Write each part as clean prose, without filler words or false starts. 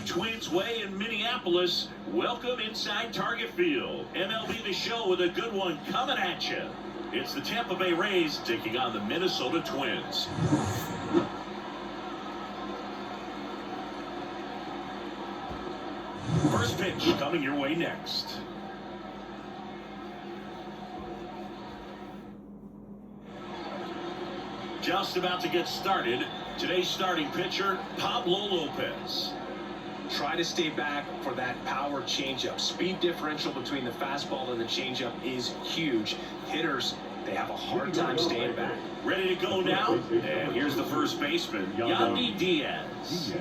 Twins way in Minneapolis. Welcome inside Target Field. MLB The Show with a good one coming at you. It's the Tampa Bay Rays taking on the Minnesota Twins. First pitch coming your way next. Just about to get started. Today's starting pitcher, Pablo Lopez. Try to stay back for that power changeup. Speed differential between the fastball and the changeup is huge. Hitters, they have a hard time staying back. Ready to go now? And here's the first baseman, Yandy Diaz.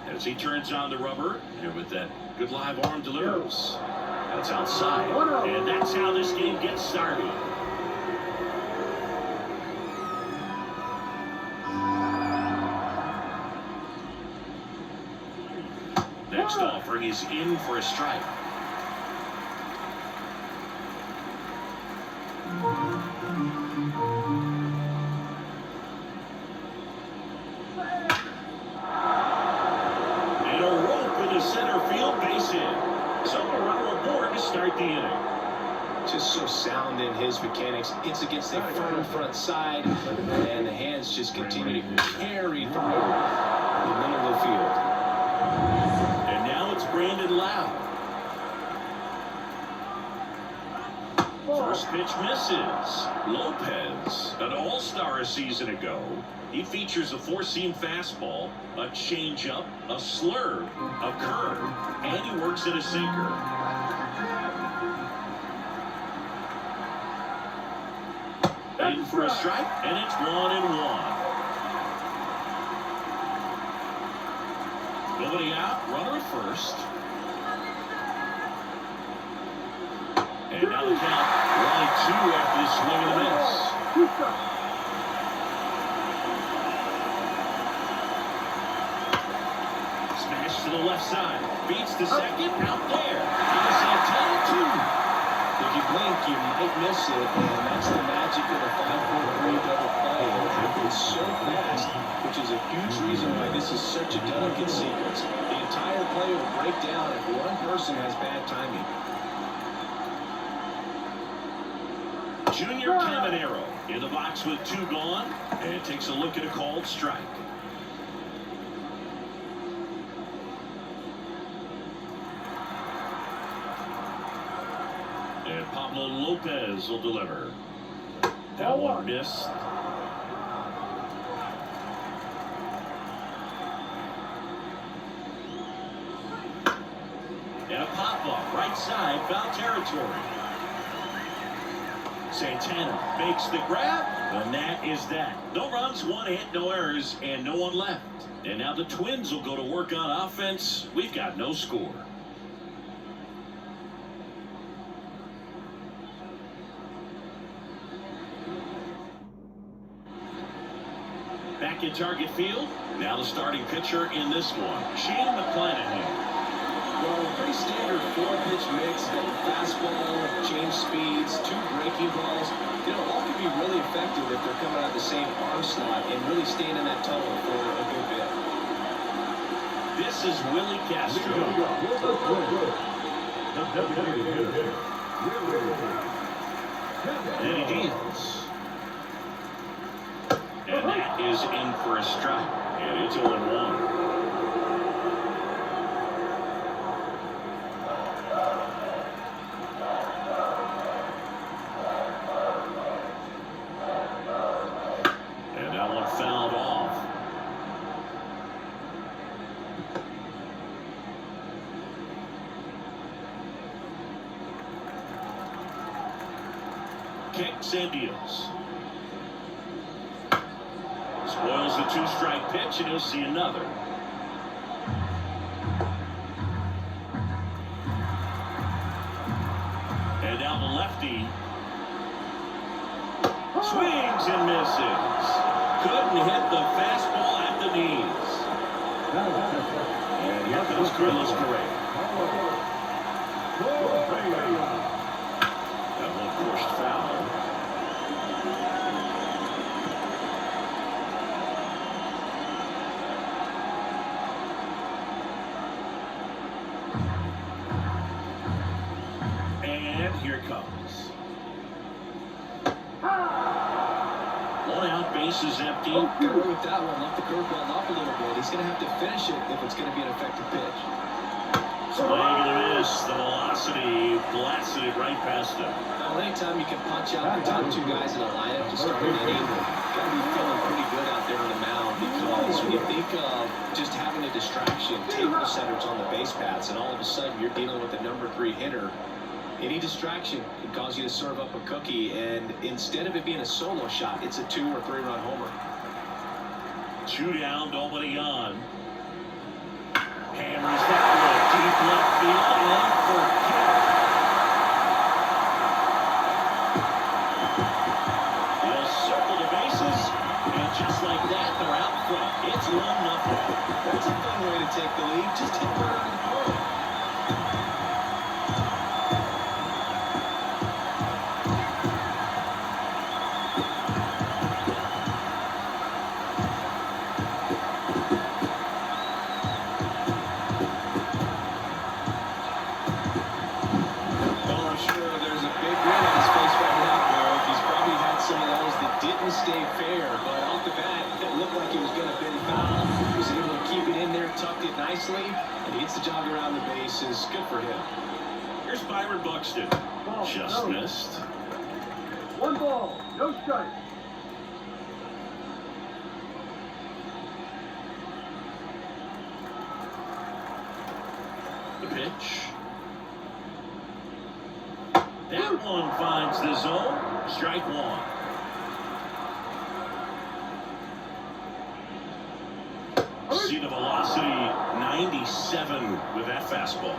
As he turns on the rubber, and with that good live arm delivers. That's outside, and that's how this game gets started. Next offering is in for a strike. And a rope with a center field base hit. So a runner aboard to start the inning. Just so sound in his mechanics. Hits against the front side, and the hands just continue to carry through the middle of the field. And now it's Brandon Lowe. First pitch misses. Lopez, an all-star a season ago. He features a four-seam fastball, a changeup, a slurve, a curve, and he works at a sinker. In for a strike, and it's 1-1. Nobody out, runner at first. And now the count, 1-2 after this swing and a miss. Smash to the left side, beats the second, out there. He's Santana 2. If you blink, you might miss it, and that's the magic of the 5-4-3 double play. It happens so fast, which is a huge reason why this is such a delicate sequence. The entire play will break down if one person has bad timing. Junior Caminero in the box with 2 gone, and takes a look at a called strike. And Pablo Lopez will deliver. That one missed. And a pop-up, right side, foul territory. Santana makes the grab, and that is that. No runs, 1 hit, no errors, and no one left. And now the Twins will go to work on offense. We've got no score. Back in Target Field, now the starting pitcher in this one, Shane McClanahan. Well, a pretty standard 4-pitch mix, fastball, change speeds, 2 breaking balls. You know, all can be really effective if they're coming out the same arm slot and really staying in that tunnel for a good bit. This is Willie Castro. And he deals. And that is in for a strike. And it's 0-1. And that one fouled off. Kicks and deals. Spoils the 2-strike pitch, and he'll see another. And down the lefty. Swings and misses. Couldn't hit the fastball at the knees. And here comes Carlos Correa. That one pushed foul. here it comes. One out, bases empty. Got away with that one. Left the curveball up a little bit. He's going to have to finish it if it's going to be an effective pitch. Swing and a miss. The velocity blasted it right past him. Well, anytime you can punch out the top two guys in a lineup to start an inning, got to be feeling pretty good out there on the mound, because when you think of just having a distraction, table setters on the base paths, and all of a sudden you're dealing with a number 3 hitter, any distraction can cause you to serve up a cookie, and instead of it being a solo shot, it's a 2 or 3 run homer. 2 down, nobody on. Hammers that one deep left field and forget. They'll circle the bases, and just like that, they're out front. It's 1-0. That's a fun way to take the lead. Just hit it around the plate. Stay fair, but off the bat, it looked like it was going to have been foul. He was able to keep it in there, tucked it nicely, and he gets the job around the bases. Good for him. Here's Byron Buxton. Just missed. 1 ball, no strike. The pitch. That one finds the zone. Strike 1. See the velocity, 97 with that fastball.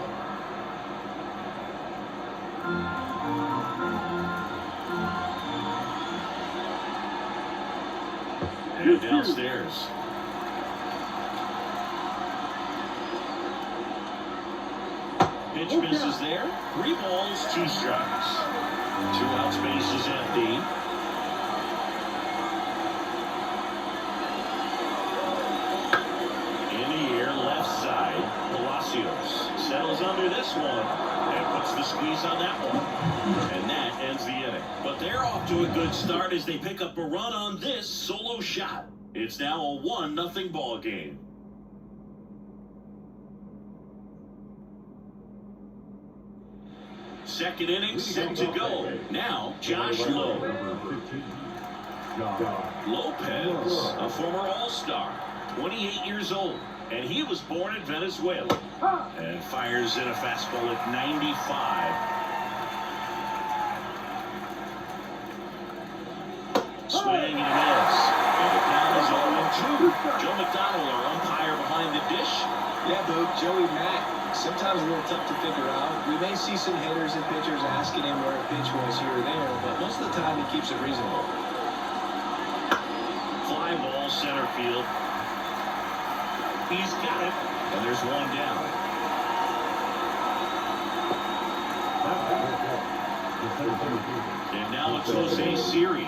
And downstairs. Pitch misses there. 3 balls, 2 strikes. 2 outs, bases empty. Settles under this one and puts the squeeze on that one. And that ends the inning. But they're off to a good start as they pick up a run on this solo shot. It's now a 1-0 ball game. Second inning set to go. Now, Josh Lowe. Lopez, a former All-Star, 28 years old. And he was born in Venezuela. And fires in a fastball at 95. Swing and a miss. And the count is 0-2. Joe McDonald, our umpire behind the dish. Yeah, Boo, Joey Mack. Sometimes a little tough to figure out. We may see some hitters and pitchers asking him where a pitch was here or there, but most of the time he keeps it reasonable. Fly ball, center field. He's got it, and there's 1 down. And now it's Jose Siri.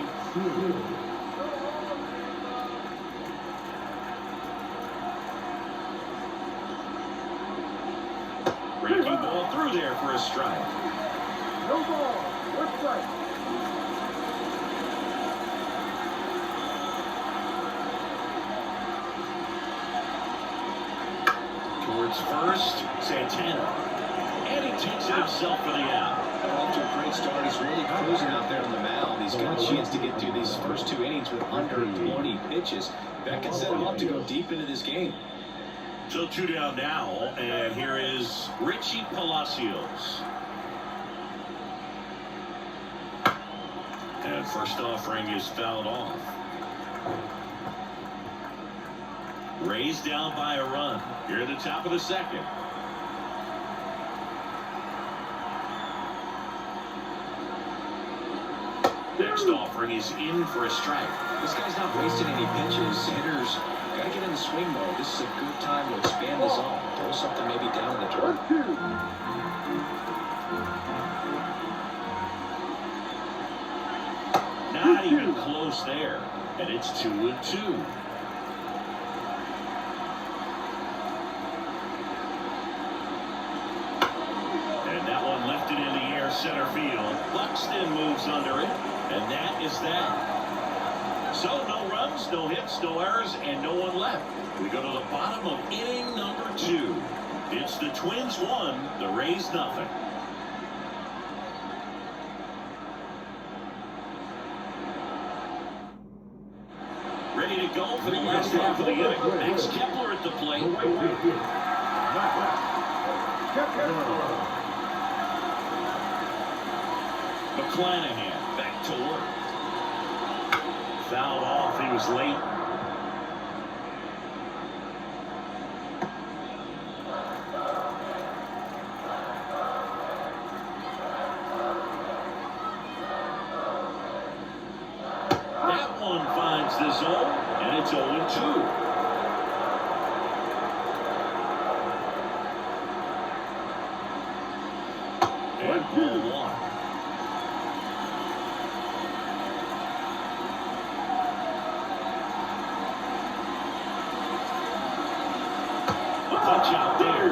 Breaking ball through there for a strike. No ball, 1 strike. Towards first, Santana. And he takes it himself for the out. Off to a great start. He's really cruising out there on the mound. He's got a chance to get through these first 2 innings with under 20 pitches. That can set him up to go deep into this game. So 2 down now, and here is Richie Palacios. And first offering is fouled off. Raised down by a run here at the top of the second. Next offering is in for a strike. This guy's not wasting any pitches. Hitters got to get in the swing mode. This is a good time to expand the zone. Throw something maybe down in the dirt. 1-2. Not even close there. And it's 2-2. Center field. ball. Buxton moves under it, and that is that. So no runs, no hits, no errors, and no one left. We go to the bottom of inning number 2. It's the Twins 1, the Rays nothing. Ready to go for the last half of the inning. Max Kepler at the plate. McClanahan back to work. Fouled off. He was late. That one finds the zone, and it's 0-2. And ball 1. Punch out there,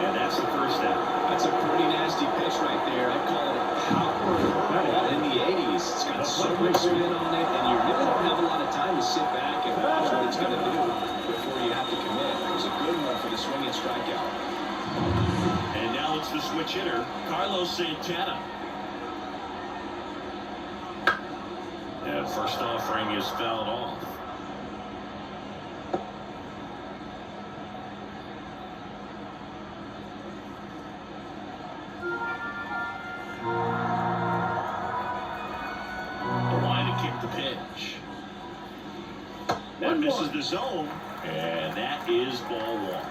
and that's the first out. That's a pretty nasty pitch right there. I call it a power ball in the 80s. It's got so much spin on it, and you really don't have a lot of time to sit back and watch what it's going to do before you have to commit. It was a good one for the swinging strikeout. And now it's the switch hitter, Carlos Santana. And first offering is fouled off. The pitch. That misses the zone, and that is ball 1.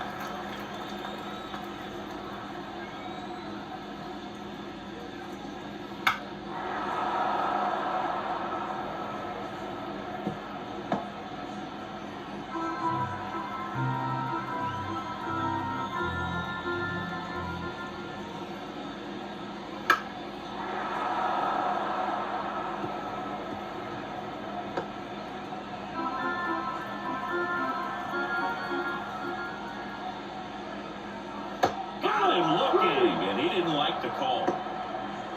The call.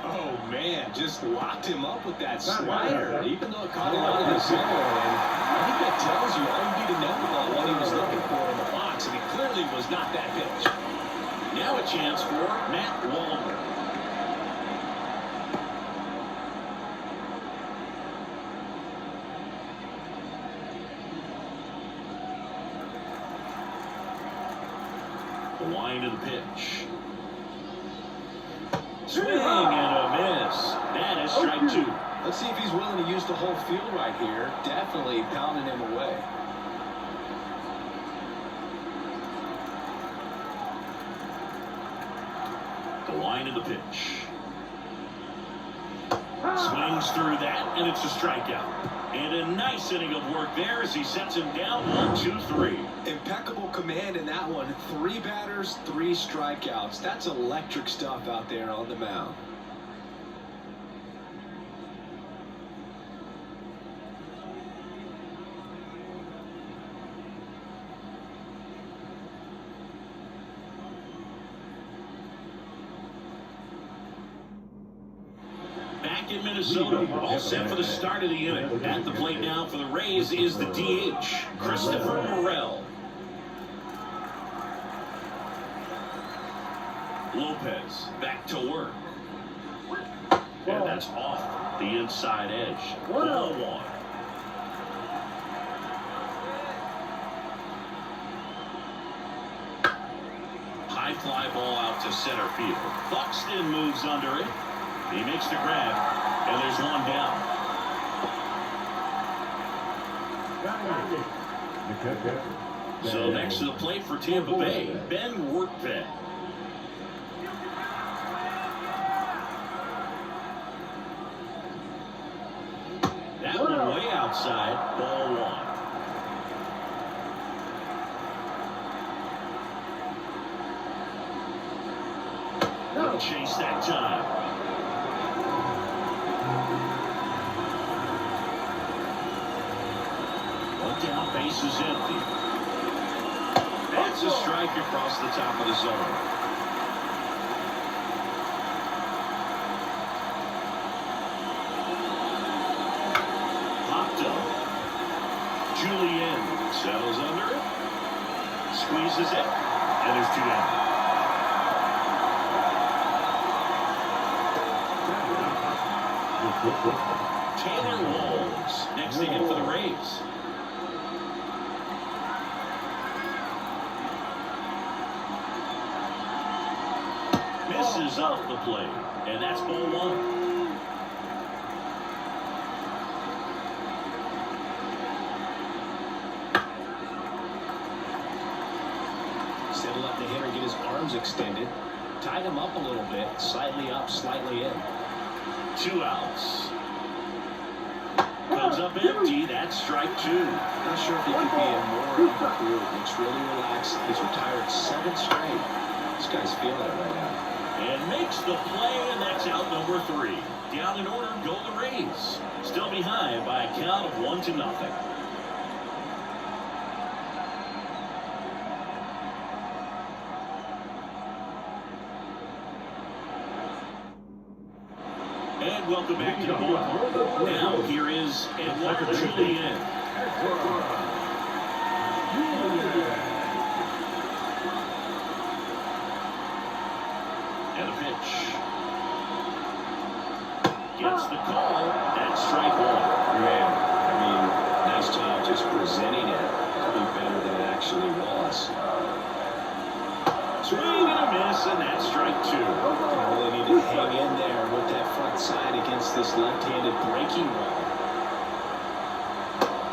Oh man, just locked him up with that slider, even though it caught him out of the zone. And I think that tells you all you need to know about what he was looking for in the box, and it clearly was not that pitch. Now a chance for Matt Wallner. The line of the pitch. Swing and a miss. That is strike 2. Let's see if he's willing to use the whole field right here. Definitely pounding him away. The line of the pitch. Swings through that, and it's a strikeout. And a nice inning of work there as he sets him down 1, 2, 3. Impeccable command in that one. 3 batters, 3 strikeouts. That's electric stuff out there on the mound. Back in Minnesota, all set for the start of the inning. At the plate now for the Rays is the DH, Christopher Morel. Lopez back to work. And that's off the inside edge. Ball 1. High fly ball out to center field. Buxton moves under it. He makes the grab, and there's one down. So next to the plate for Tampa Bay, Ben Workman. That one way outside, ball 1. No chase that time. Down, base is empty. That's a strike across the top of the zone. chases it, and there's 2 down. Taylor Walls next to him for the Rays. Misses off the plate, and that's ball 1. Instead of letting the hitter get his arms extended, tied him up a little bit, slightly up, slightly in. 2 outs. Comes up empty. That's strike 2. Not sure if he could be in more of a group. Looks really relaxed. He's retired 7 straight. This guy's feeling it right now. And makes the play, and that's out number 3. Down in order go the Rays. Still behind by a count of 1-0. And welcome back to the ball. Now here is Eduardo Julian. And a pitch. Gets the call. That's strike 1. Man, I mean, nice job just presenting it to be better than it actually was. Swing and a miss, and that's strike 2. You really need to hang in there with that front side against this left-handed breaking ball.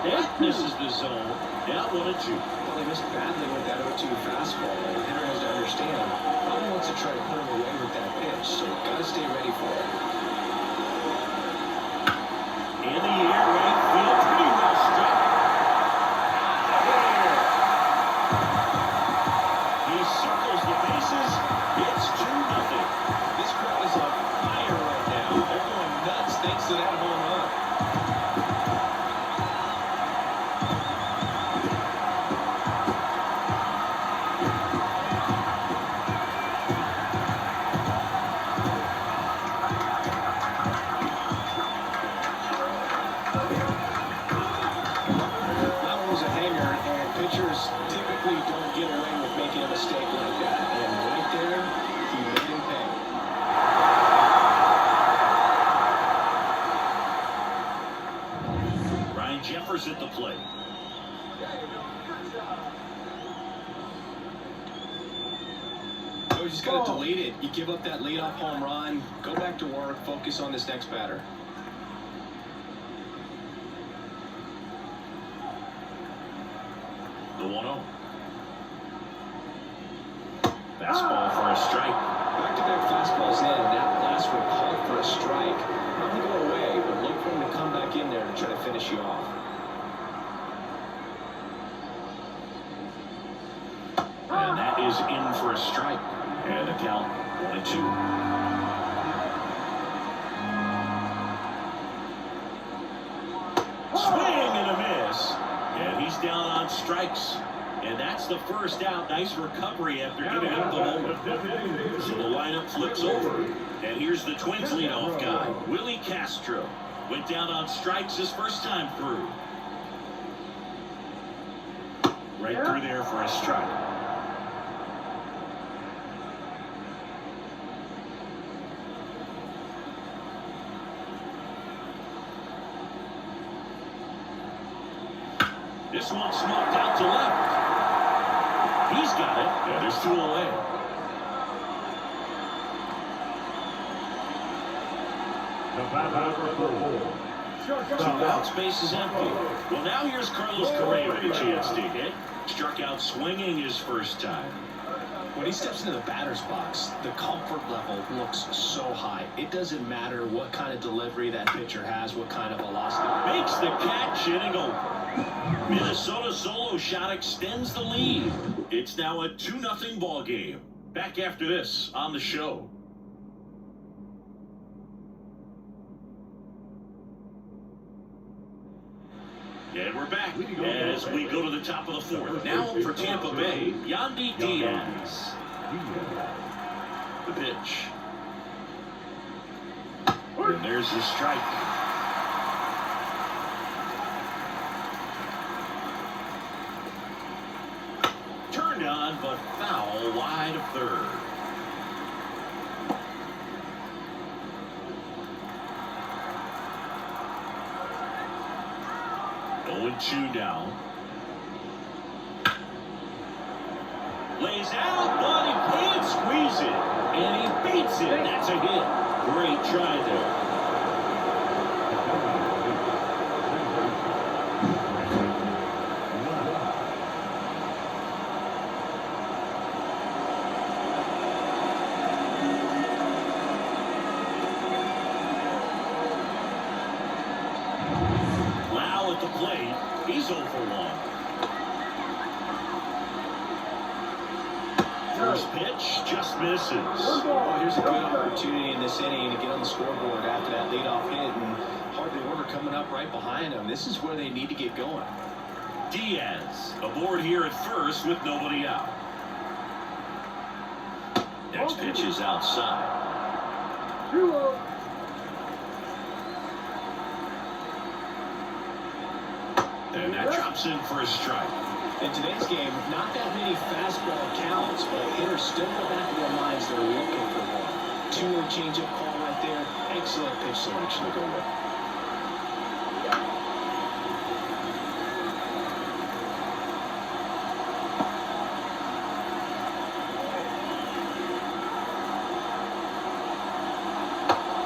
That misses the zone. Now 1-2. Well, they missed badly with that 0-2 fastball. The hitter has to understand. Probably wants to try to put him away with that pitch, so got to stay ready for it. In the air, right field, pretty well struck. He circles the bases. It's 2-0. This crowd is on fire right now. They're going nuts thanks to that home run. Pitchers typically don't get away with making a mistake like that. And right there, he made him pay. Ryan Jeffers at the plate. So you just got to delete it. You give up that leadoff home run, go back to work, focus on this next batter. The 1-0. Fastball for a strike. Back-to-back fastballs in. That last one called for a strike. Probably go away, but look for him to come back in there to try to finish you off. And that is in for a strike. And the count 1-2. Swing and a miss. And he's down on strikes. And that's the first out. Nice recovery after giving up the moment. So the lineup flips over. And here's the Twins leadoff guy, Willie Castro. Went down on strikes his first time through. Right through there for a strike. This one smoked out to left. He's got it. And there's 2 away. Two outs, base is empty. Well, now here's Carlos Correa with a chance to hit. Struck out swinging his first time. When he steps into the batter's box, the comfort level looks so high. It doesn't matter what kind of delivery that pitcher has, what kind of velocity. Makes the catch, inning over. Minnesota solo shot extends the lead. It's now a 2-0 ball game. Back after this on the show. And we're back as we go to the top of the 4th. Now for Tampa Bay, Yandy Diaz. The pitch. And there's the strike. Turned on. on, but foul wide of third. 0-2 now. Lays out, but he can't squeeze it. And he beats it. That's a hit. Great try there. Lau at the plate. He's 0 for 1. First pitch just misses. Well, here's a good opportunity in this inning to get on the scoreboard after that leadoff hit, and hardly order coming up right behind them. This is where they need to get going. Diaz aboard here at first with nobody out. Next pitch is outside. 2-0. And that drops in for a strike. In today's game, not that many fastball counts, but hitters still in the back of their minds they're looking for one. 2-0 changeup call right there. Excellent pitch selection to go with.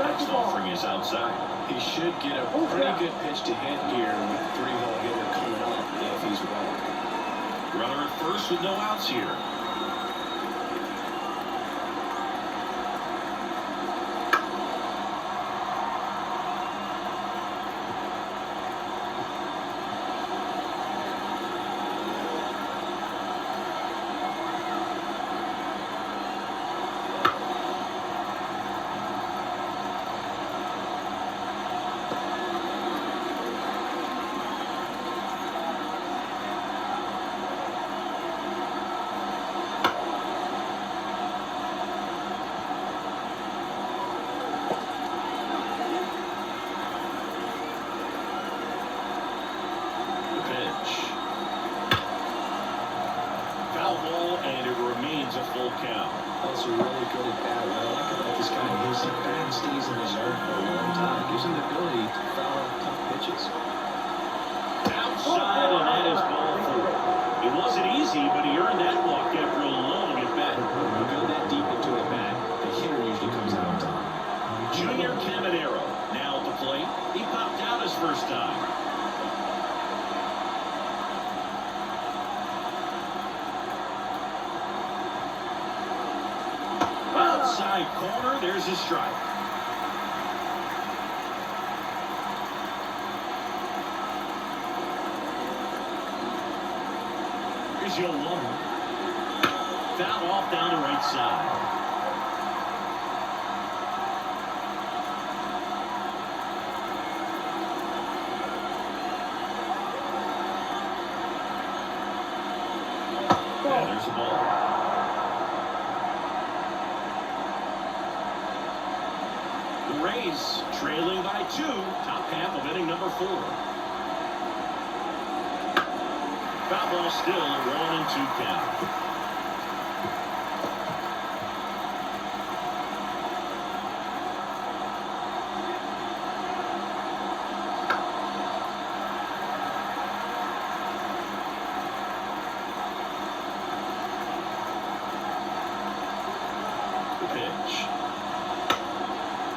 Next offering is outside. He should get a pretty good pitch to hit here with the 3-hole hitter coming up if he's well. Runner at first with no outs here. A full count. Also really good at bat. What I like about this guy is he bat stays in the zone for a long time. Gives him the ability to foul out tough pitches. Outside, and that is ball 4. It wasn't easy, but he earned that walk after a long at bat. When you go that deep into a bat, the hitter usually comes out on top. Junior Caminero now at the plate. He popped out his first time. Outside corner, there's a strike. Here's your 1. Foul off down the right side. And there's a ball. Rays trailing by 2, top half of inning number 4. Foul ball still, 1-2 count. The pitch.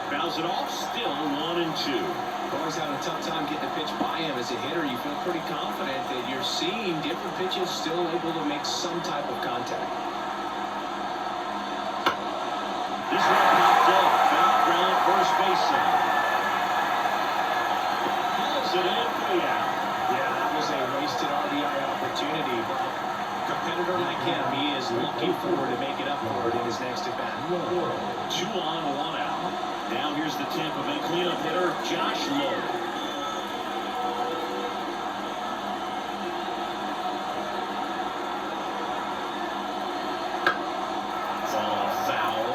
Fouls it off, still 1-2. Always having a tough time getting a pitch by him as a hitter. You feel pretty confident that you're seeing different pitches still able to make some type of contact. This one popped up. Foul ground first base side. Pulls it in for the out. Yeah, that was a wasted RBI opportunity, but a competitor like him, he is looking forward to make it up for it in his next at bat. 2 on, 1 out. Now here's the Tampa Bay cleanup hitter, Josh Lowe. Foul.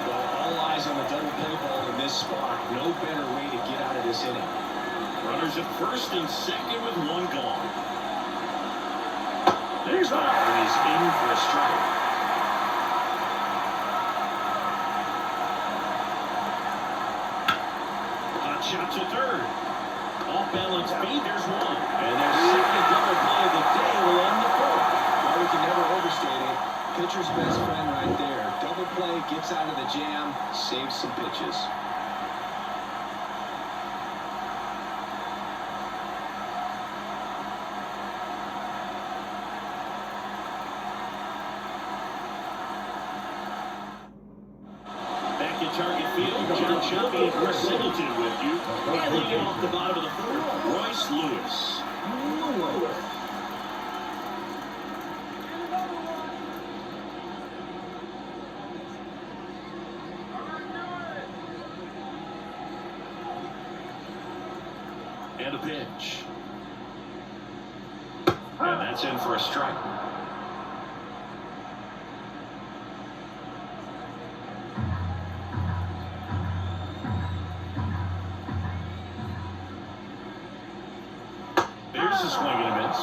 Well, all eyes on the double play ball in this spot. No better way to get out of this inning. Runners at first and second with 1 gone. Next offering is in for a strike. Hot shot to third. Off balance feed, there's one. And their second double play of the day will end the fourth. Well, we can never overstate it. Pitcher's best friend right there. Double play, gets out of the jam, saves some pitches. Back in target field, John Shelby and Chris Singleton with you. And leading off the bottom of the fourth, Royce Lewis. And a pitch. And that's in for a strike. There's a swing and a miss.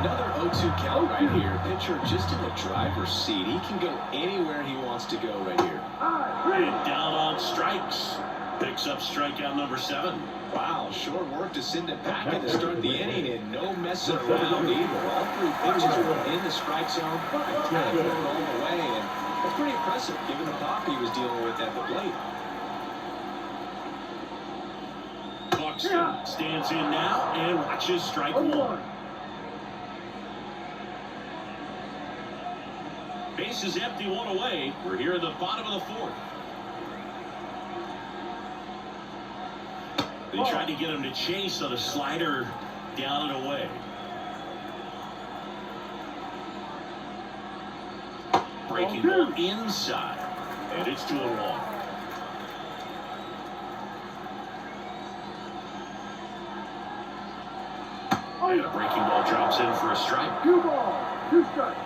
Another 0-2 count right here. Pitcher just in the driver's seat. He can go anywhere he wants to go right here. And down on strikes. Picks up strikeout number 7. Wow, short work to send it back in to start the inning and no messing around either. All 3 pitches were in the strike zone, attacked it all the way, and that's pretty impressive given the pop he was dealing with at the plate. Buxton stands in now and watches strike 1. Base is empty, 1 away. We're here in the bottom of the 4th. They tried to get him to chase on a slider down and away. Breaking ball inside, and it's 2-1. And a breaking ball drops in for a strike. 2 balls, 2 strikes.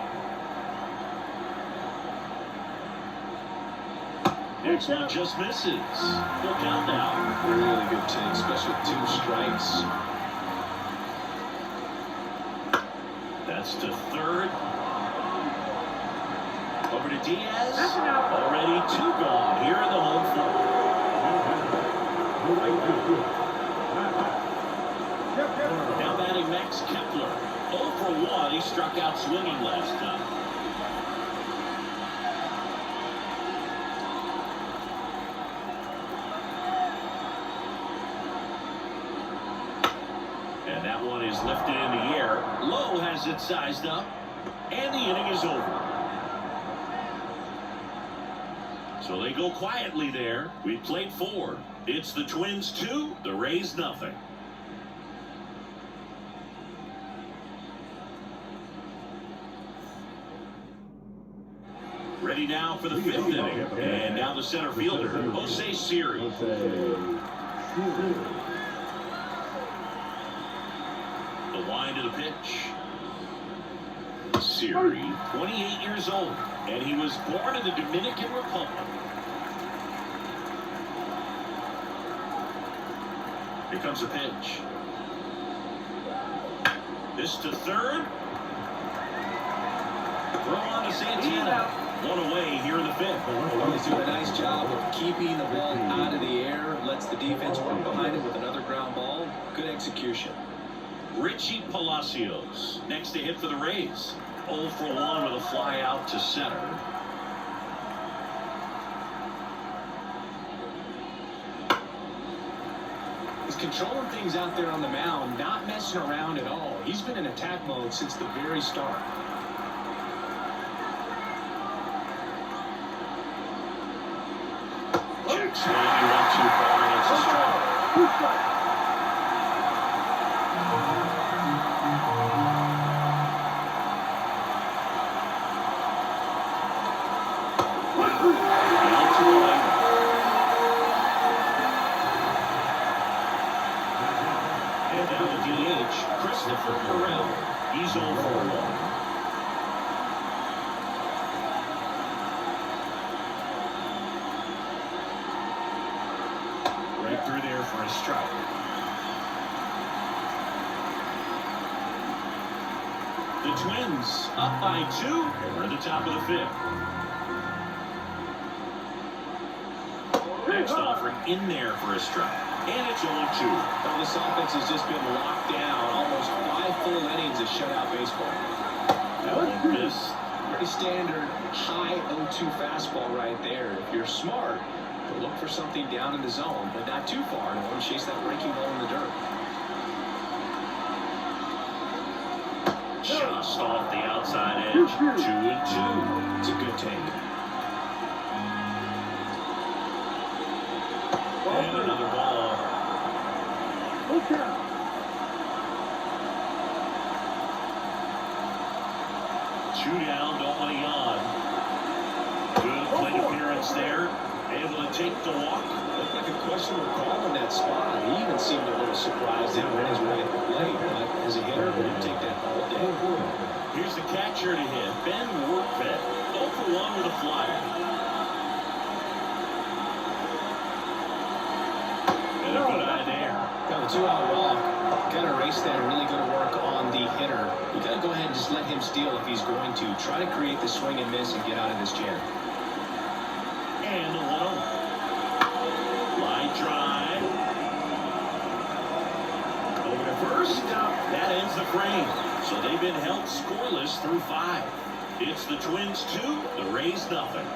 Next one just misses. Full count now. Really good take, especially 2 strikes. That's to third. Over to Diaz. Already 2 gone here in the home 4th. Now batting Max Kepler. 0 for 1. He struck out swinging last time. And that one is lifted in the air. Lowe has it sized up. And the inning is over. So they go quietly there. We played 4. It's the Twins 2, the Rays nothing. Ready now for the 5th inning. And now the center fielder, Jose Siri. The line to the pitch. Siri, 28 years old, and he was born in the Dominican Republic. Here comes a pitch. This to third. Throw on to Santana. 1 away here in the 5th. He's doing a nice job of keeping the ball out of the air. Lets the defense work behind it with another ground ball. Good execution. Richie Palacios next to hit for the Rays. 0 for 1 with a fly out to center. He's controlling things out there on the mound, not messing around at all. He's been in attack mode since the very start. Check swing, he went too far, and it's a strike. 2 strikes. And now the DH, Christopher Morel. He's 0 for 1. Right through there for a strike. The Twins up by 2, and we're at the top of the 5th. Next offering in there for a strike. And it's 0-2. Well, this offense has just been locked down. Almost 5 full innings of shutout baseball. That one missed. Pretty standard high 0-2 fastball right there. If you're smart, you'll look for something down in the zone, but not too far. And want to chase that breaking ball in the dirt. Just off the outside edge. 2-2. It's a good take. And another ball. Okay. 2 down, don't want to yawn. Good plate appearance there. Able to take the walk. Looked like a questionable call in that spot. He even seemed a little surprised that ran his way at the plate. But as a hitter, we're going to take that all day. Here's the catcher to hit. Ben Workfed. 0 for 1 with a flyer. And a good eye there. Got a 2-out walk. Got to race that and really go to work on the hitter. You got to go ahead and just let him steal if he's going to. Try to create the swing and miss and get out of this jam. And a 1-0. Line drive. Over to first. That ends the frame. So they've been held scoreless through 5. It's the Twins 2, the Rays nothing.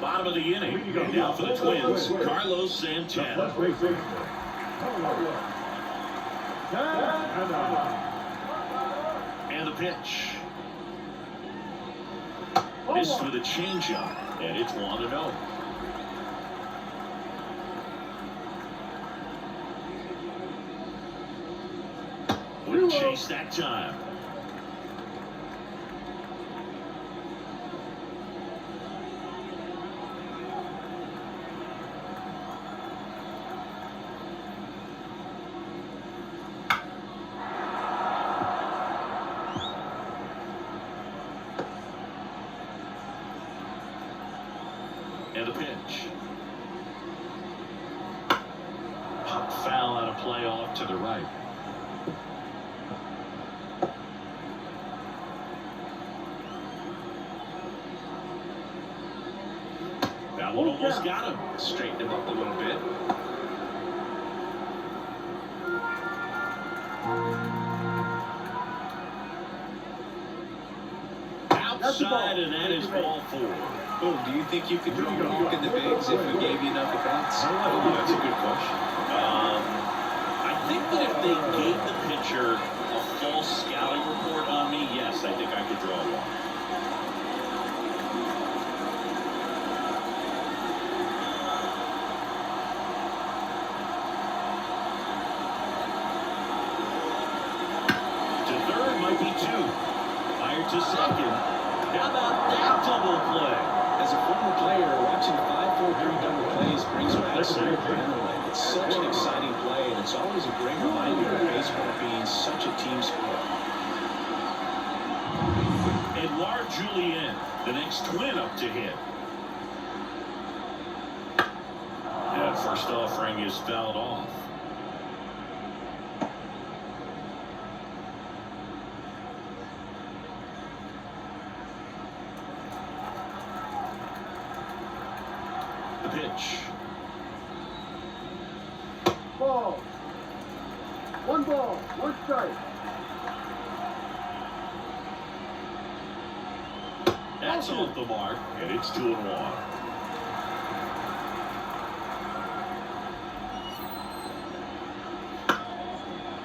Bottom of the inning. And now for the Twins, Carlos Santana. And the pitch. Missed with a changeup, and it's 1-0. Wouldn't chase that time. And the pitch. Pop foul out of play off to the right. That one almost got him. Straighten him up a little bit. Outside, and that is ball 4. Boom, do you think you could throw a walk in the bigs if we gave you enough at-bats? Oh, that's a good question. I think that if they gave the pitcher a full scouting report on me, yes, I think I could draw a walk. To third might be 2. Fired to second. How about that double play? As a former player, watching 5-4-3 double plays brings back some adrenaline. It's such an exciting play, and it's always a great reminder of baseball being such a team sport. Edouard Julien, the next Twin up to hit. That first offering is fouled off. The pitch. Ball. 1 ball, 1 strike. That's off the mark, and it's 2-1.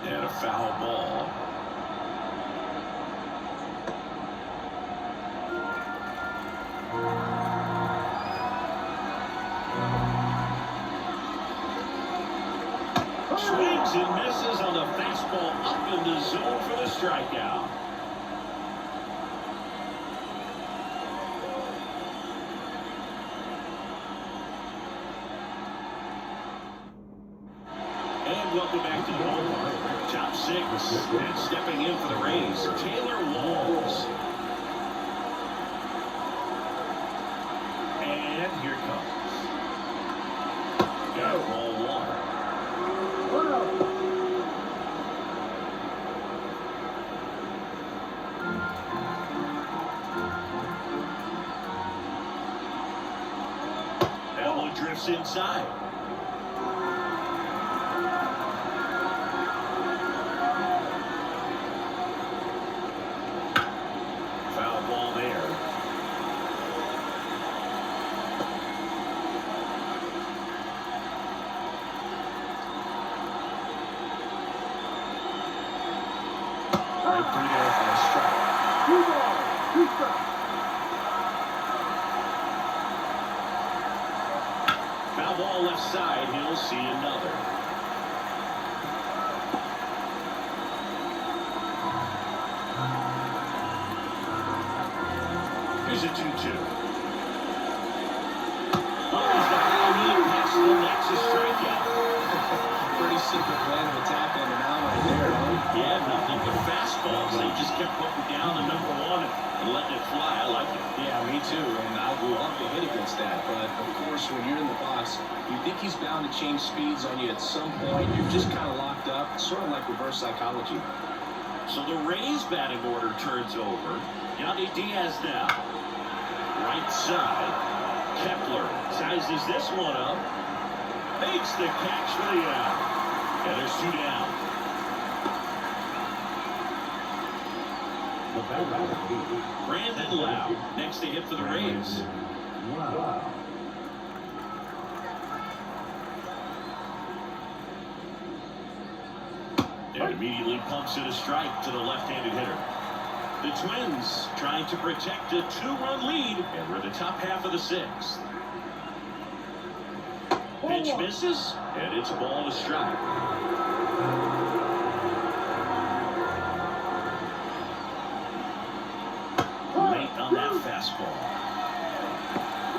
And a foul ball. Swings and misses on the fastball up in the zone for the strikeout. And welcome back to the ballpark. Top 6, and stepping in for the Rays, Taylor Walls. And looks inside. Foul ball there. Right through there for a strike. 2 balls, 2 strikes. Foul ball left side. He'll see another. Here's a 2-2. Oh, he's got a lead past the next strikeout. Pretty simple plan of attack on the mound right there, huh? Yeah, nothing but fastballs. They just kept putting down the number one and letting it fly. I like it. Yeah, me too, and I would love to hit against that. But, of course, when you're in the box, you think he's bound to change speeds on you at some point. You're just kind of locked up, sort of like reverse psychology. So the Rays batting order turns over. Yandy Diaz now. Right side. Kepler sizes this one up. Makes the catch for the out. And there's 2 down. Brandon Lau next to hit for the Rays. And immediately pumps in a strike to the left-handed hitter. The Twins trying to protect a 2-run lead, and we're the top half of the 6th. Pitch misses, and it's a ball to strike. Late on that fastball.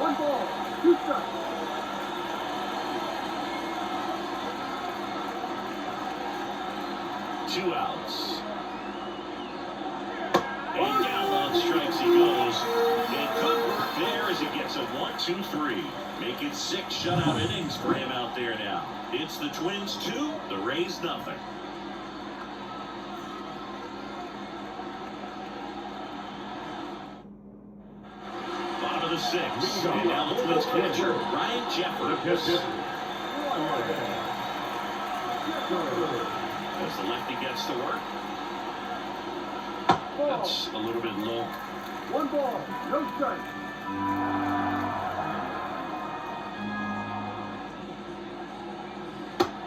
1 ball, 2 strikes. Two outs. And down on strikes he goes. And good work there as he gets a 1-2-3. Making 6 shutout innings for him out there now. It's the Twins 2, the Rays nothing. Bottom of the 6th. And now the Twins catcher, Ryan Jeffers. As the lefty gets to work. That's a little bit low. 1 ball, no strike.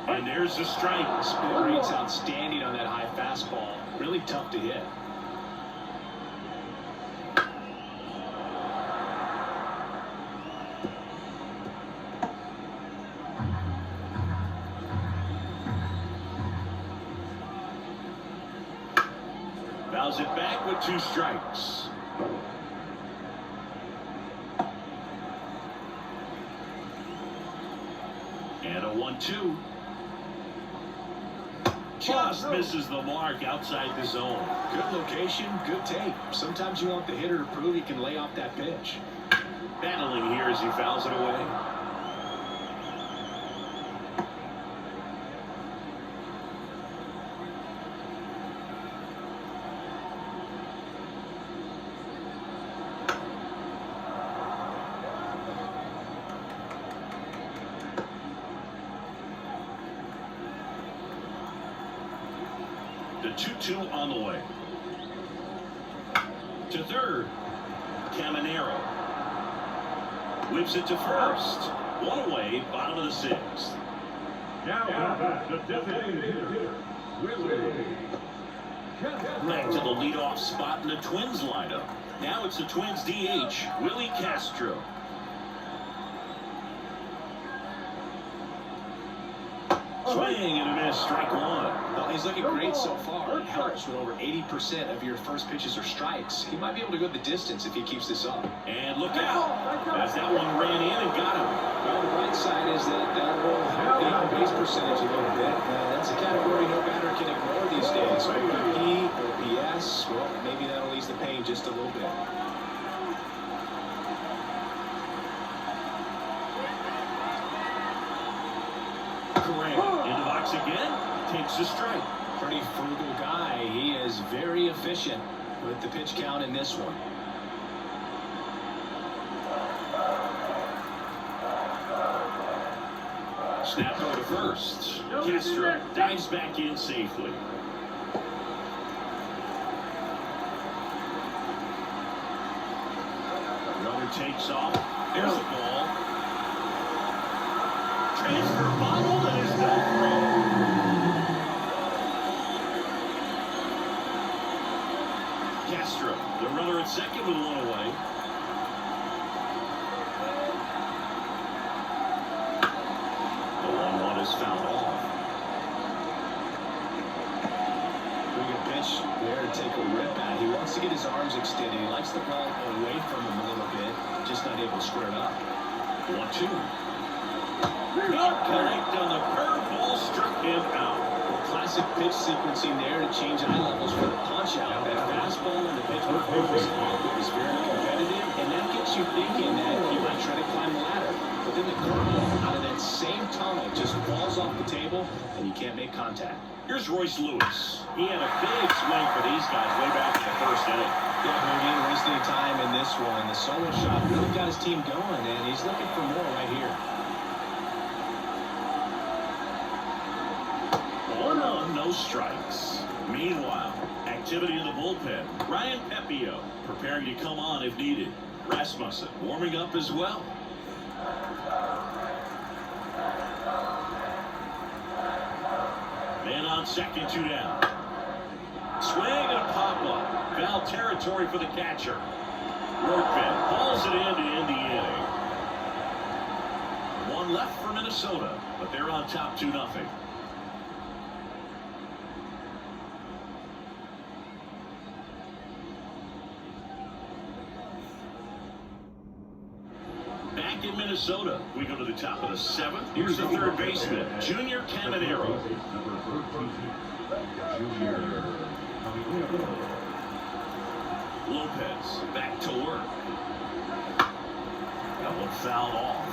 And there's the strike. Spin rate's outstanding on that high fastball. Really tough to hit. Fouls it back with 2 strikes. And a 1-2. Just misses the mark outside the zone. Good location, good take. Sometimes you want the hitter to prove he can lay off that pitch. Battling here as he fouls it away. The 2-2 on the way. To third. Caminero. Whips it to first. 1 away, bottom of the 6th. Now, the designated hitter, Willie. Back to the leadoff spot in the Twins lineup. Now it's the Twins DH, Willie Castro. Swing and a miss, strike 1. Well, he's looking great so far. It helps when over 80% of your first pitches are strikes. He might be able to go the distance if he keeps this up. And look out, as that one ran in and got him. Well, the bright side is that will help the on-base percentage a little bit. That's a category no batter can ignore these days. OBP, OPS, well, maybe that'll ease the pain just a little bit. Correa in the box again, takes a strike. Pretty frugal guy. He is very efficient with the pitch count in this one. Snap over to first. Castro dives back in safely. Runner takes off. There's the ball. Transfer bobble and is no throw. Castro, the runner at second with one away. The 1-1 is fouled off. Bring a pitch there to take a rip at. He wants to get his arms extended. He likes the ball away from him a little bit. Just not able to square it up. 1-2. Not connect on the curveball, struck him out. Classic pitch sequencing there to change eye levels for the punch out. That fastball and the pitch before was very competitive, and that gets you thinking that he might try to climb the ladder. But then the curveball out of that same tunnel just falls off the table, and you can't make contact. Here's Royce Lewis. He had a big swing for these guys way back in the first inning. Yeah, but he didn't waste any time in this one. The solo shot really got his team going, and he's looking for more right here. 1 on, no strikes. Meanwhile, activity in the bullpen. Ryan Pepio preparing to come on if needed. Rasmussen warming up as well. Man on second, 2 down. Swing and a pop-up. Foul territory for the catcher. Workman hauls it in to end the inning. 1 left for Minnesota, but they're on top 2-0. Back in Minnesota, we go to the top of the 7th. Here's the third baseman, Junior Caminero. Lopez back to work. That one fouled off.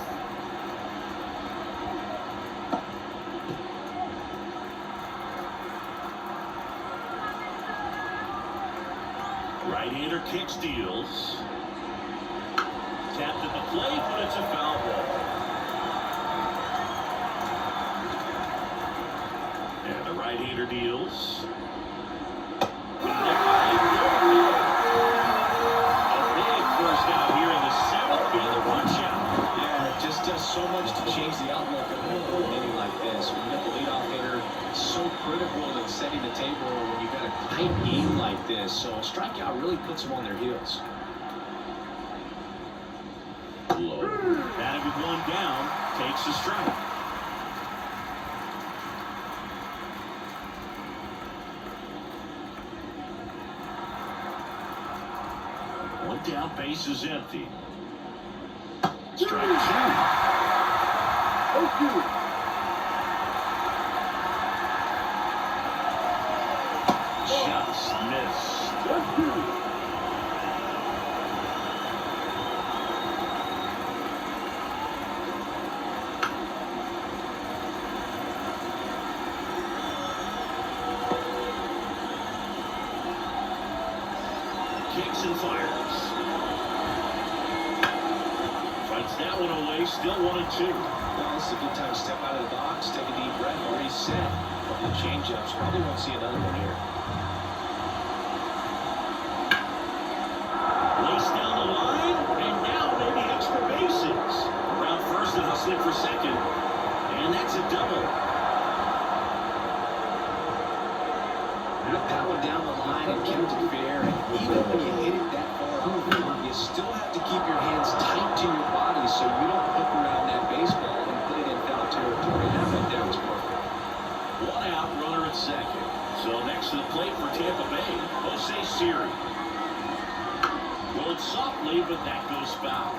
Right-hander kicks, deals. Tapped at the plate, but it's a foul ball. And the right-hander deals. Got it by a big first out here in the 7th, and the punch out. Yeah, it just does so much to change the outlook of an inning like this. When you got the leadoff hitter, it's so critical in setting the table when you've got a tight game like this. So a strikeout really puts them on their heels. Low. Batting with 1 down, takes a strike. One down, base is empty. Strike 2. Just missed. Kicks and fires. Fights that one away, still 1-2. Well, this is a good time to step out of the box, take a deep breath, and reset. A couple of change-ups. Probably won't see another one here. Lace down the line, and now maybe extra bases. Around first and hustling for second. And that's a double. Put that one down the line and kept it fair. And even when you hit it that far out, you still have to keep your hands tight to your body so you don't hook around that baseball and put it in foul territory. That right there was perfect. 1 out, runner at second. So next to the plate for Tampa Bay, Jose Siri. Rolled softly, but that goes foul.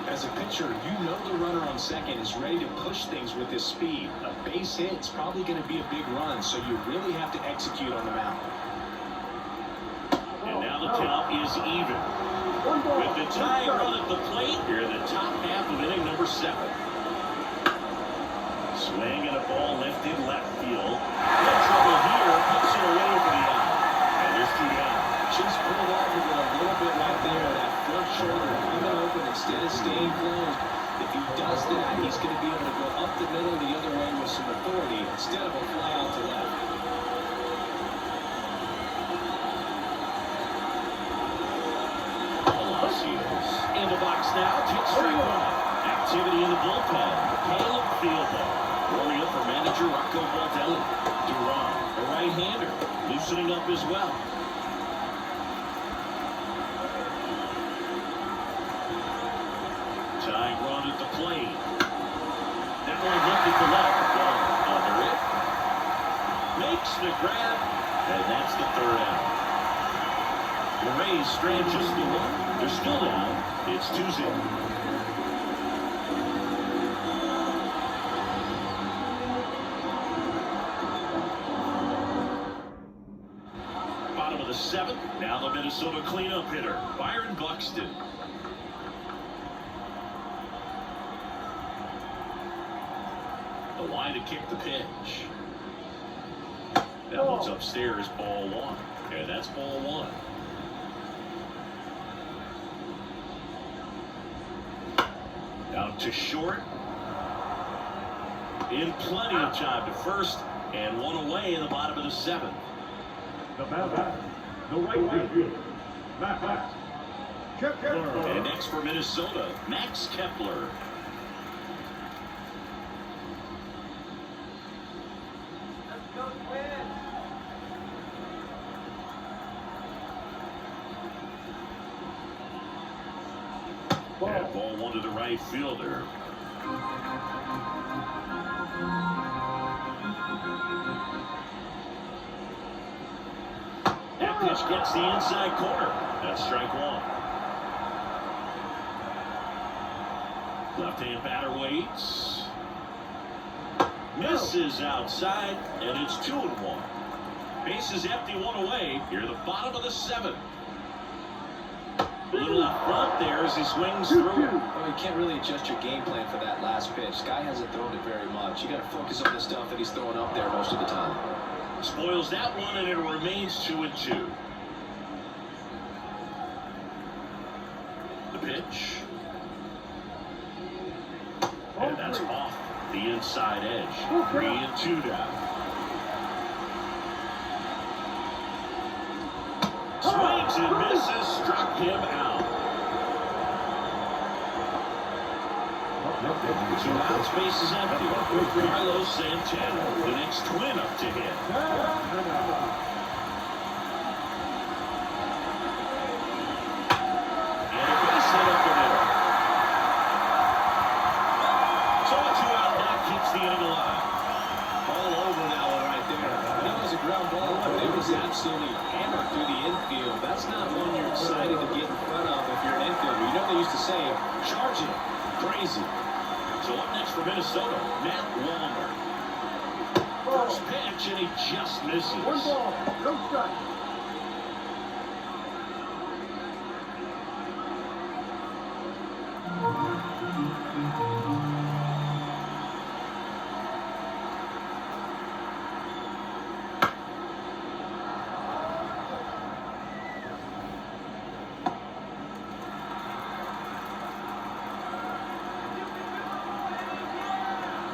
As a pitcher, you know the runner on second is ready to push things with his speed. A base hit's probably going to be a big run, so you really have to execute on the mound. And now the count is even. With the tying run at the plate, here in the top half of inning number 7. Swing and a ball lifted left field. No trouble here, puts it away for the out. And there's 2 down. Just pulled off of it a little bit right there. That front shoulder coming open instead of staying closed. If he does that, strike one. Activity in the bullpen. Caleb field ball. Warming up for manager Rocco Baldelli. Duran, a right-hander, loosening up as well. Tying run at the plate. That one looked at the left. One under it. Makes the grab. And that's the third out. The Rays strand just the one. They're still down. It's 2-0. Bottom of the seventh. Now the Minnesota cleanup hitter, Byron Buxton. The line to kick the pitch. That one's upstairs, ball one. And that's ball one. Out to short. In plenty of time to first. And one away in the bottom of the seventh. The batter, the right fielder, Max Kepler. And next for Minnesota, Max Kepler. Let's go, Twins. And ball one to the right fielder. That pitch gets the inside corner. That's strike one. Left-hand batter waits. Misses outside, and it's 2-1. Bases empty, one away. Here at the bottom of the seventh. A little out front there as he swings through. Well, you can't really adjust your game plan for that last pitch. Guy hasn't thrown it very much. You got to focus on the stuff that he's throwing up there most of the time. Spoils that one, and it remains 2-2. The pitch. And that's off the inside edge. 3-2 down. Swings and misses, struck him out. So now space is empty. Carlos Santana, the next Twin up to hit. And a base hit up the middle. So a 2-out, that keeps the inning alive. All over that one right there. That was a ground ball, but it was absolutely hammered through the infield. That's not one you're excited to get in front of if you're an infielder. You know they used to say, charge it. Crazy. So up next for Minnesota, Matt Wallner. First pitch, and he just misses. One ball, no strike.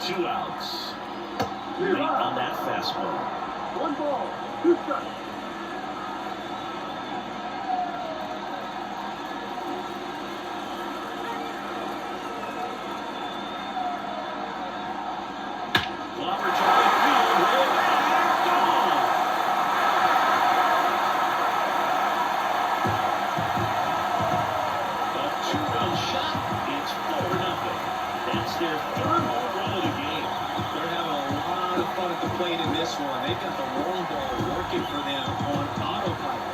Two outs. Late on that fastball. One ball, two strikes. Clobber to right field. Way back. Gone. A two-run shot. It's 4-0. That's their third home run of the game. They're having a lot of fun at the plate in this one. They've got the long ball working for them on autopilot.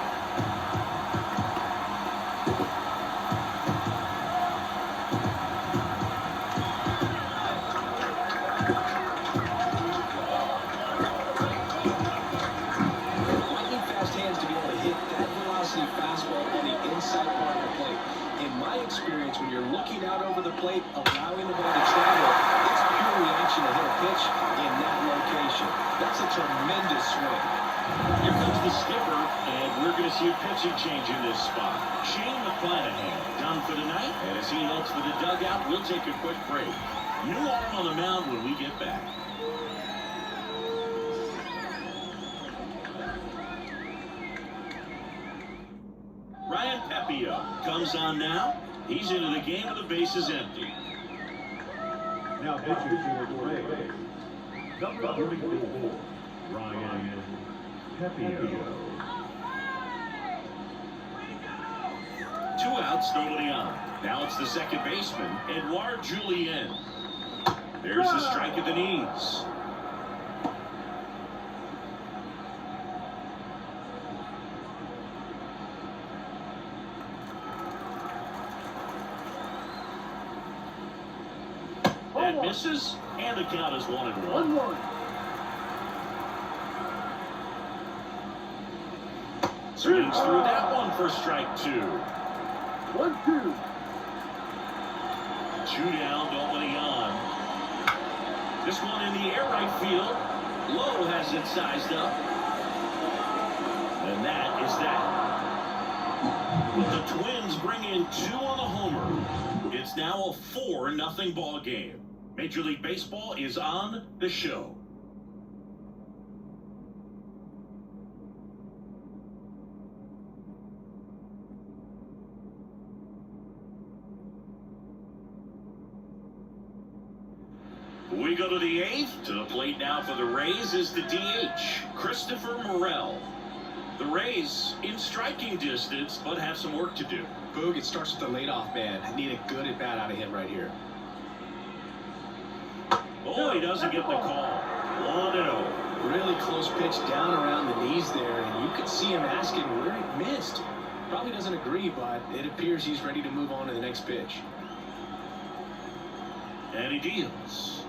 Lightning fast hands to be able to hit that velocity fastball on the inside part of the plate. In my experience, when you're looking out over the plate, allowing the ball to travel, it's pure reaction to hit a pitch in that location. That's a tremendous swing. Here comes the skipper, and we're going to see a pitching change in this spot. Shane McClanahan done for the night, and as he heads for the dugout, we'll take a quick break. New arm on the mound when we get back. Ryan Pepio comes on now. He's into the game with the bases empty. Now pitching for the Rays. Number 34, Ryan Pepio. 2 outs, nobody on. Now it's the second baseman, Edouard Julien. There's the strike at the knees. That misses, and the count is 1-1. 1-1. Swings through that one for strike 2. 1-2. 2 down, nobody on. This one in the air right field. Lowe has it sized up. And that is that. But the Twins bring in 2 on the homer. It's now a 4-0 ball game. Major League Baseball is on the show. We go to the 8th. To the plate now for the Rays is the DH, Christopher Morel. The Rays in striking distance, but have some work to do. Boog, it starts with the leadoff man. I need a good at-bat out of him right here. Oh, he doesn't get the call. 1-0. Really close pitch down around the knees there, and you could see him asking where he missed. Probably doesn't agree, but it appears he's ready to move on to the next pitch. And he deals.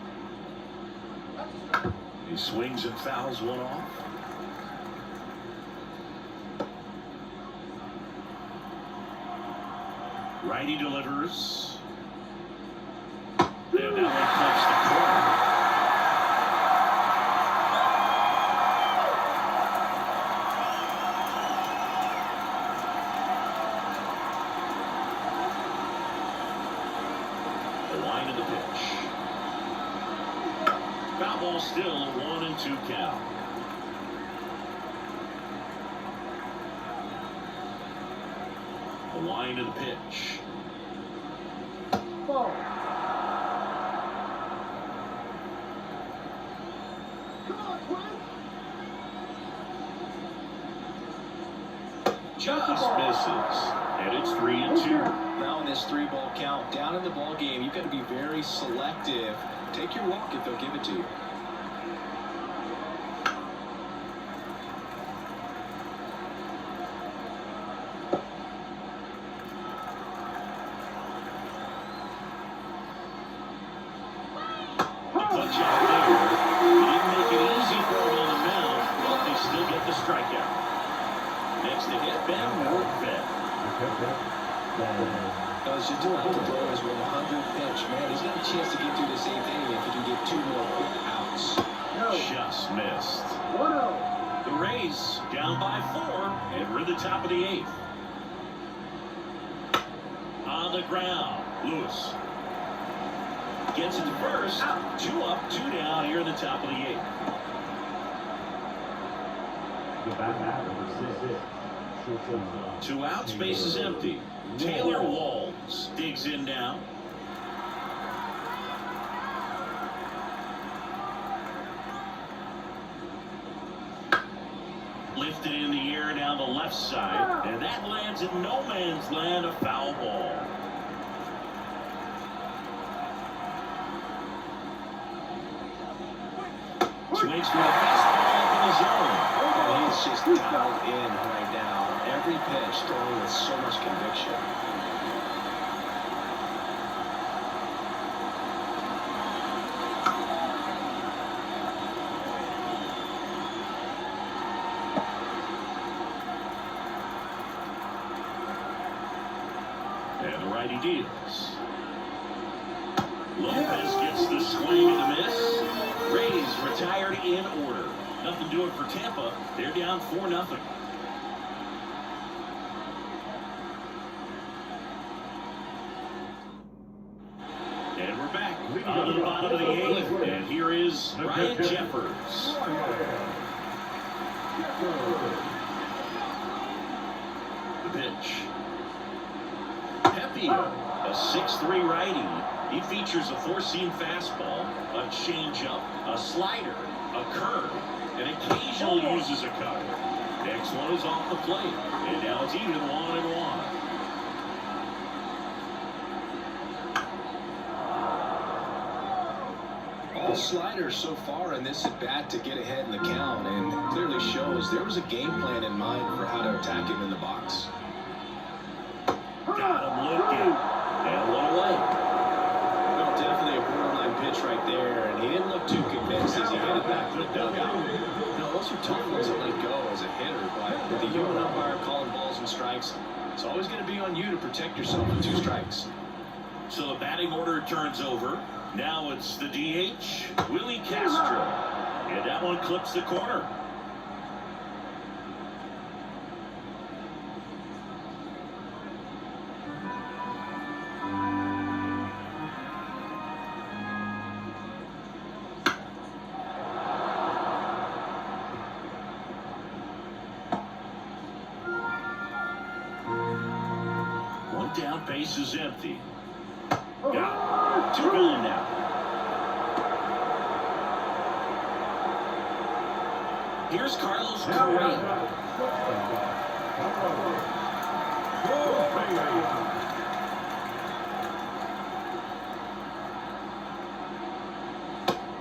He swings and fouls one off. Righty delivers. And now it comes to corner. The line of the pitch. Foul ball still, 1-2 count. The line of the pitch. Ball. Come on, Twins. Just misses. And it's 3-2. Now in this 3-ball count, down in the ball game, you've got to be very selective. Take your walk if they'll give it to you. The punch out there. He didn't make it easy for him on the mound, but they still get the strikeout. Next to hit, Ben Workfed. It's just about to throw his 100th pitch. Man, he's got a chance to get through this 8th inning if he can get 2 more quick outs. No. Just missed. 1-0. The Rays down by 4, and we're at the top of the 8th. On the ground, Lewis gets it to first. 2 up, 2 down here in the top of the 8th. The back number 6. 2 outs, base is empty. Taylor Walls digs in now. Lifted in the air down the left side, and that lands in no man's land, a foul ball. Swings for a fastball up in the zone. And he's just dialed in right now. Every pitch thrown with so much conviction. And the righty deals. Lopez gets the swing and the miss. Rays retired in order. Nothing doing for Tampa. They're down 4-0. And we're back on the bottom of the 8th. And here is Ryan Jeffers. The pitch. Pepe, a 6'3" righty. He features a four-seam fastball, a changeup, a slider, a curve, and occasionally uses a cutter. Next one is off the plate, and now it's even 1-1. All sliders so far in this at-bat to get ahead in the count, and clearly shows there was a game plan in mind for how to attack him in the box. Got him looking, and one away. Well, definitely a borderline pitch right there, and he didn't look too convinced as he headed back to the dugout. Those are tough ones to let go as a hitter, but with the human umpire calling balls and strikes, it's always going to be on you to protect yourself with 2 strikes. So the batting order turns over. Now it's the DH, Willie Castro. And that one clips the corner. One down, base is empty. Got 2 gone now. Here's Carlos Correa.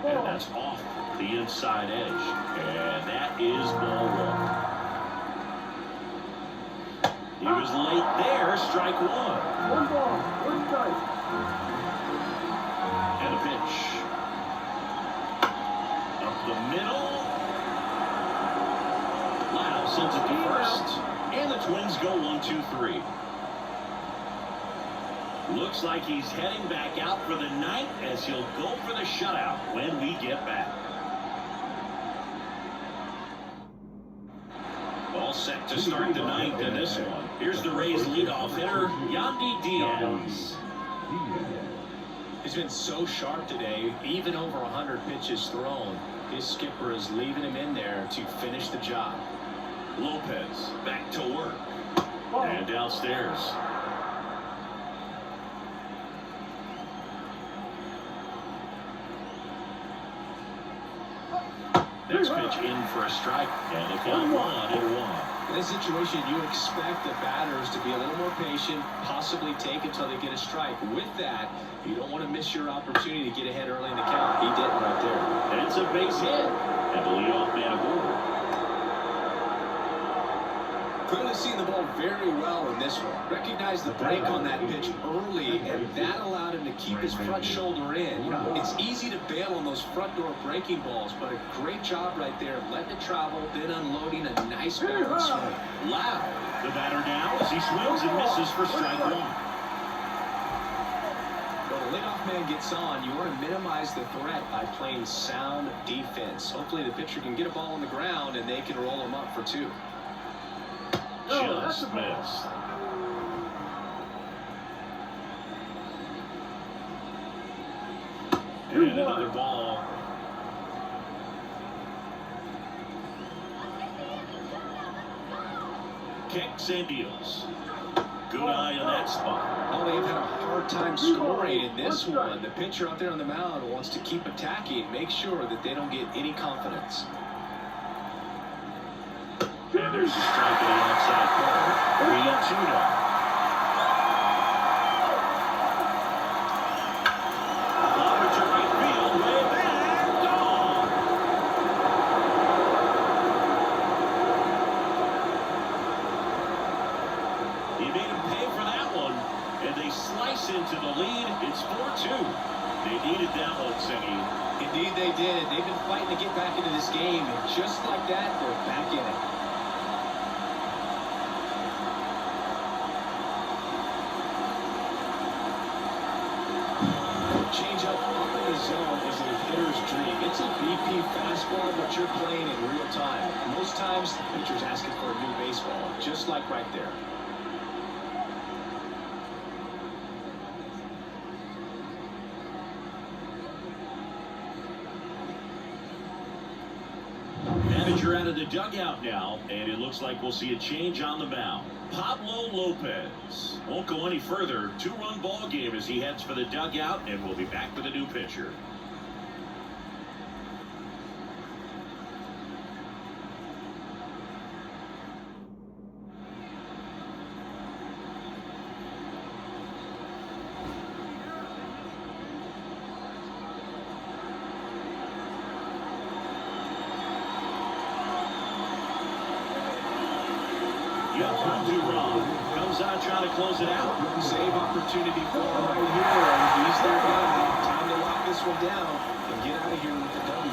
And that's off the inside edge. And that is ball 1. He was late there, strike 1. 1 ball, 1 strike. And a pitch. Up the middle. Lau sends it to first. And the Twins go 1-2-3. Looks like he's heading back out for the 9th as he'll go for the shutout when we get back. All set to start the 9th in this one. Here's the Rays leadoff hitter, Yandy Diaz. He's been so sharp today, even over 100 pitches thrown. His skipper is leaving him in there to finish the job. Lopez back to work. And downstairs. Next pitch in for a strike. And the count 1-1. In this situation, you expect the batters to be a little more patient, possibly take until they get a strike. With that, you don't want to miss your opportunity to get ahead early in the count. He did right there. That's a base hit. And the leadoff man aboard. Clearly seeing the ball very well in this one. Recognized the break on that pitch early, and that allowed him to keep his front shoulder in. It's easy to bail on those front door breaking balls, but a great job right there of letting it travel, then unloading a nice balanced swing. Lau, the batter now as he swings and misses for strike 1. When the leadoff man gets on, you want to minimize the threat by playing sound defense. Hopefully the pitcher can get a ball on the ground and they can roll him up for 2. Just missed. And another ball. Kicks and deals. Good eye on that spot. Oh, they've had a hard time scoring in this one. The pitcher out there on the mound wants to keep attacking, make sure that they don't get any confidence. And there's a strike on the outside corner. 3-2 now. Lobber to right field, way back, gone. He made him pay for that one, and they slice into the lead. It's 4-2. They needed that one, Cindy. Indeed they did. They've been fighting to get back into this game, and just like that, they're back in it. Changeup up in the zone is a hitter's dream. It's a BP fastball, but you're playing in real time. Most times, the pitcher's asking for a new baseball, just like right there. Manager pitcher out of the dugout now, and it looks like we'll see a change on the mound. Pablo Lopez won't go any further. 2-run ball game as he heads for the dugout, and we'll be back with a new pitcher. Comes on trying to close it out. Save opportunity for him right here, and he's their guy. Time to lock this one down and get out of here with the W.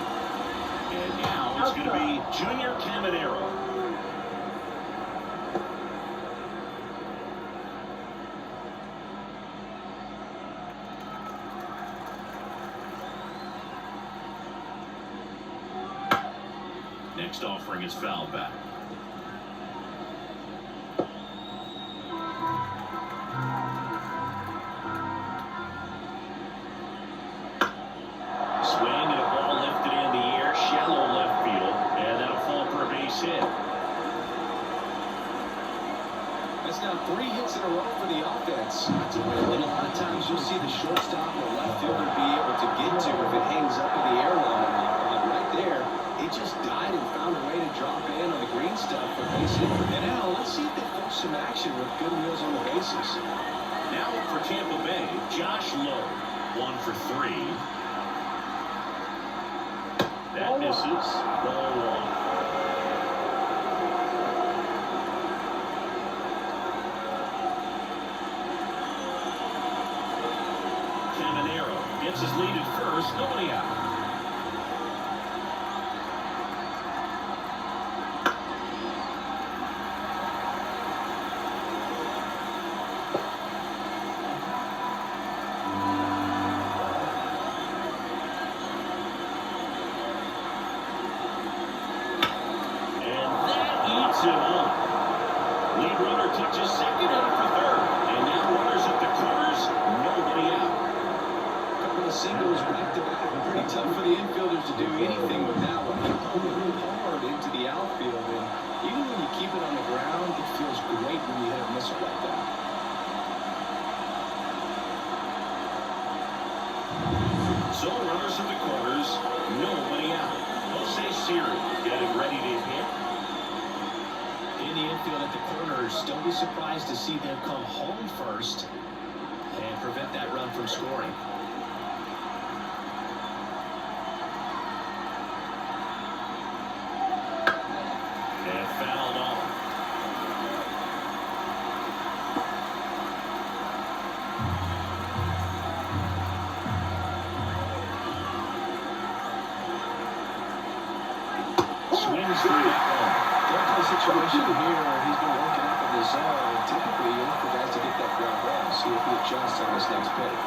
And now it's going to be Junior Caminero. Next offering is foul back. That's now 3 hits in a row for the offense. That's a win that a lot of times you'll see the shortstop or left fielder be able to get to if it hangs up in the air long enough. But right there, it just died and found a way to drop in on the green stuff for base hit. And now let's see if they force some action with good wheels on the bases. Now for Tampa Bay, Josh Lowe, 1 for 3. That misses. Ball 1. Gets his lead at first, nobody out. And that eats him up. Lead runner touches second, headed for third. And now runners at the corners, nobody out. Singles back to back. Pretty tough for the infielders to do anything with that one. He pulled it really hard into the outfield, and even when you keep it on the ground, it feels great when you hit a missile like that. So runners in the corners, nobody out. Jose Siri getting ready to hit. In the infield at the corners, don't be surprised to see them come home first and prevent that run from scoring. Fouled off. Swings through that one. Definitely a situation here where he's been working up in the zone, and typically you look for guys to get that ground ball, see if he adjusts on this next pitch.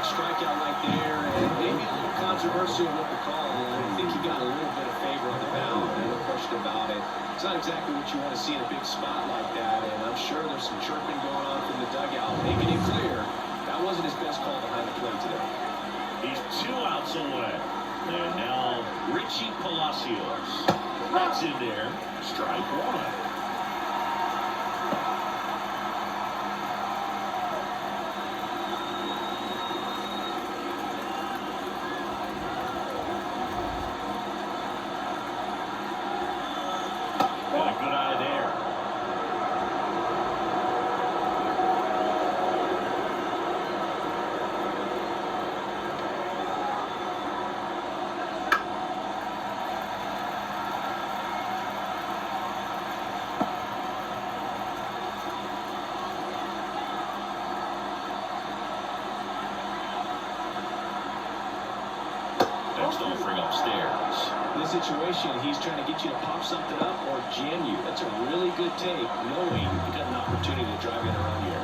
Strikeout right there, and maybe a little controversial with the call. I think he got a little bit of favor on the mound, no question about it. It's not exactly what you want to see in a big spot like that, and I'm sure there's some chirping going on from the dugout, making it clear that wasn't his best call behind the plate today. He's 2 outs away. And now Richie Palacios. That's in there. Strike 1. Offering upstairs. In this situation, he's trying to get you to pop something up or jam you. That's a really good take, knowing you got an opportunity to drive in a run here.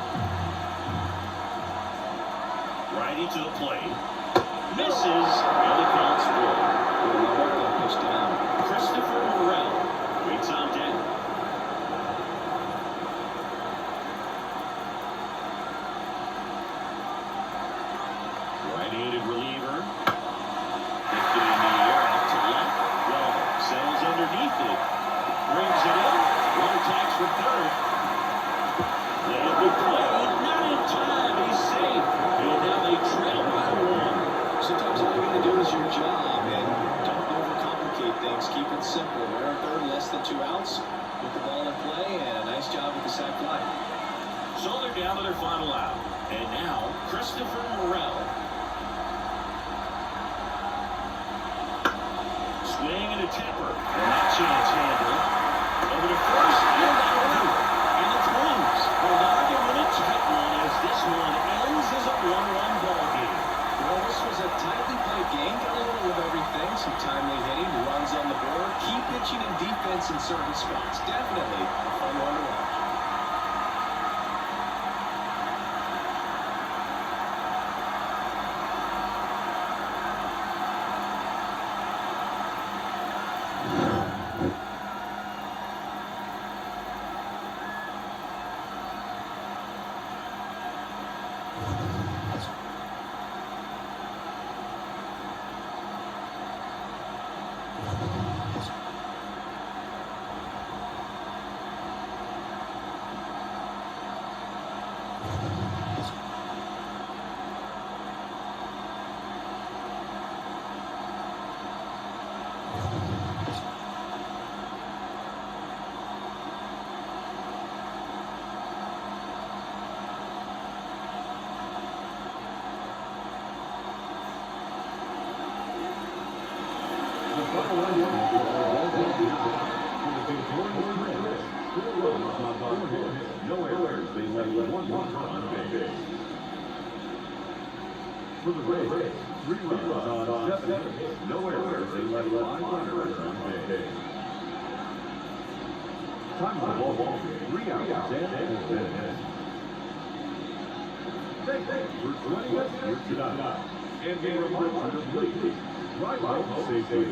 Righty to the plate. Misses. And the count's 1. Pitch down. Christopher Morel waits on deck. Right-handed reliever. Lifted in the air out to left. Well, sails underneath it. Brings it in. Runner tags for third. They have been played. Not in time. He's safe. And now they trail by one. Sometimes all you got to do is your job, and don't overcomplicate things. Keep it simple. Runner third, less than 2 outs. With the ball in play, and a nice job with the sac fly. So they're down to their final out. And now, Christopher Morel. Swing and a temper. Not chance handle. Over to first, and that over. And the Twins will now give it a tight one as this one ends as a 1-1 ball game. Well, this was a tightly played game. Got a little of everything. Some timely hitting, runs on the board, key pitching and defense in certain spots. Definitely a fun one to watch. No errors. They led 1-1 on base. For the Rays, 3 runs on 7 hits. No errors. They led 5 runners on base. Time of the ball, 3 outs and 4 minutes. For 20 minutes, you're done. And game reminder, please. Drive out safely.